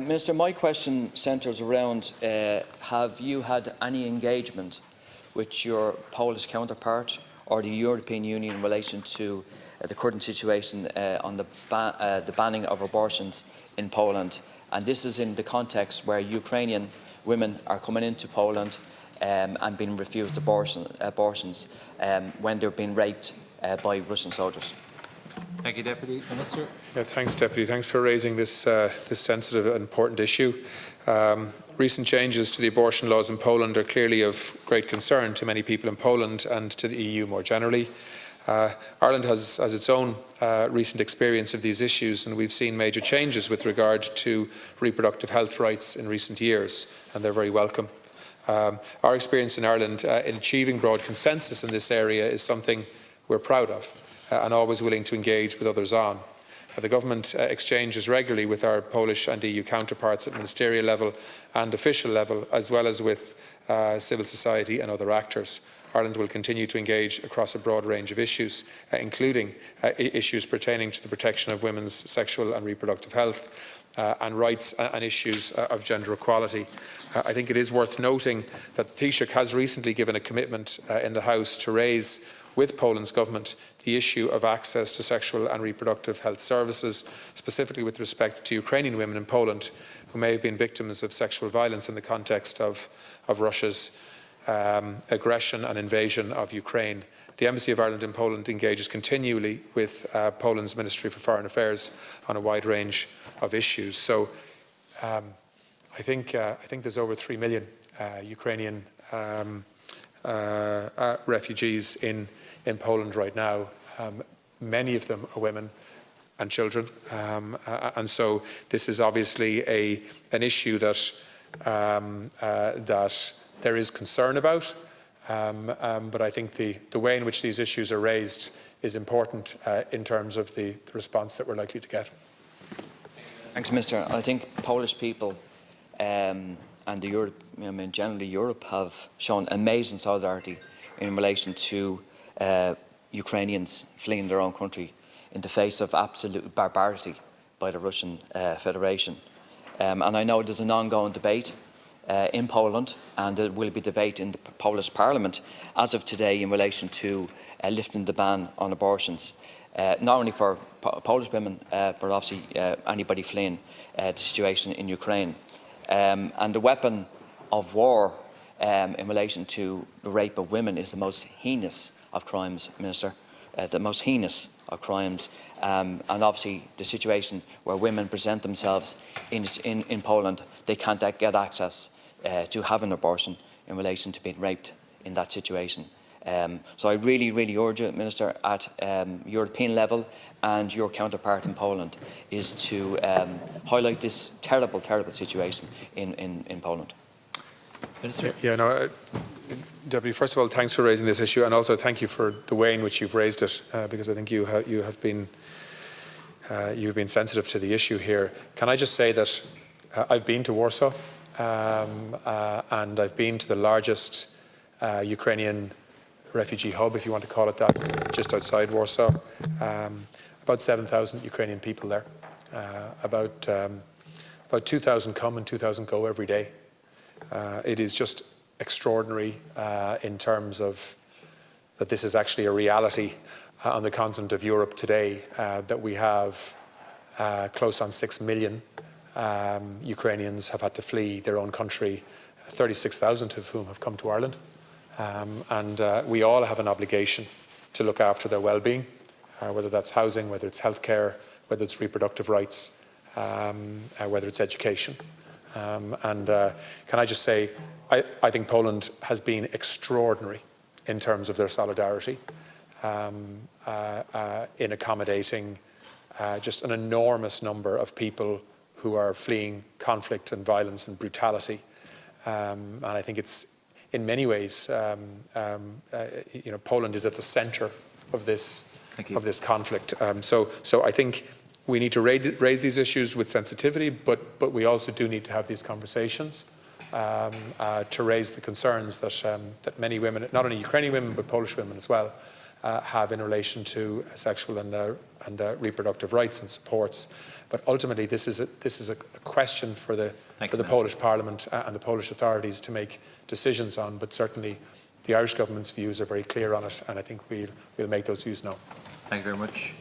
Minister, my question centres around have you had any engagement with your Polish counterpart or the European Union in relation to the current situation on the banning of abortions in Poland? And this is in the context where Ukrainian women are coming into Poland and being refused abortions when they're being raped by Russian soldiers. Thank you, Deputy Minister. Yeah, thanks, Deputy. Thanks for raising this sensitive and important issue. Recent changes to the abortion laws in Poland are clearly of great concern to many people in Poland and to the EU more generally. Ireland has its own recent experience of these issues, and we've seen major changes with regard to reproductive health rights in recent years, and they're very welcome. Our experience in Ireland in achieving broad consensus in this area is something we're proud of and always willing to engage with others on. The Government exchanges regularly with our Polish and EU counterparts at ministerial level and official level, as well as with civil society and other actors. Ireland will continue to engage across a broad range of issues, including issues pertaining to the protection of women's sexual and reproductive health and rights and issues of gender equality. I think it is worth noting that the Taoiseach has recently given a commitment in the House to raise with Poland's government the issue of access to sexual and reproductive health services, specifically with respect to Ukrainian women in Poland who may have been victims of sexual violence in the context of Russia's aggression and invasion of Ukraine. The Embassy of Ireland in Poland engages continually with Poland's Ministry for Foreign Affairs on a wide range of issues. So I think there's over 3 million Ukrainian refugees in Poland right now. Many of them are women and children, and so this is obviously an issue that that there is concern about. But I think the way in which these issues are raised is important in terms of the response that we're likely to get. Thanks, Minister. I think Polish people and generally Europe have shown amazing solidarity in relation to Ukrainians fleeing their own country in the face of absolute barbarity by the Russian Federation. And I know there's an ongoing debate in Poland, and there will be debate in the Polish Parliament as of today in relation to lifting the ban on abortions, not only for Polish women, but obviously anybody fleeing the situation in Ukraine. And the weapon of war in relation to the rape of women is the most heinous of crimes, Minister, the most heinous of crimes. And obviously the situation where women present themselves in Poland, they can't get access to have an abortion in relation to being raped in that situation. So I really, really urge you, Minister, at European level and your counterpart in Poland, is to highlight this terrible, terrible situation in Poland. Minister. Yeah, no, Deputy, first of all, thanks for raising this issue, and also thank you for the way in which you've raised it, because I think you have been sensitive to the issue here. Can I just say that I've been to Warsaw, and I've been to the largest Ukrainian refugee hub, if you want to call it that, just outside Warsaw. About 7,000 Ukrainian people there. About 2,000 come and 2,000 go every day. It is just extraordinary in terms of that this is actually a reality on the continent of Europe today, that we have close on 6 million Ukrainians have had to flee their own country, 36,000 of whom have come to Ireland. And we all have an obligation to look after their well-being, whether that's housing, whether it's healthcare, whether it's reproductive rights, whether it's education. And can I just say, I think Poland has been extraordinary in terms of their solidarity in accommodating just an enormous number of people who are fleeing conflict and violence and brutality. And I think it's, in many ways, Poland is at the centre of this conflict. So I think we need to raise these issues with sensitivity, but we also do need to have these conversations to raise the concerns that many women, not only Ukrainian women but Polish women as well, have in relation to sexual and reproductive rights and supports. But ultimately, this is a question for the Polish Parliament and the Polish authorities to make decisions on. But certainly, the Irish government's views are very clear on it, and I think we'll make those views known. Thank you very much.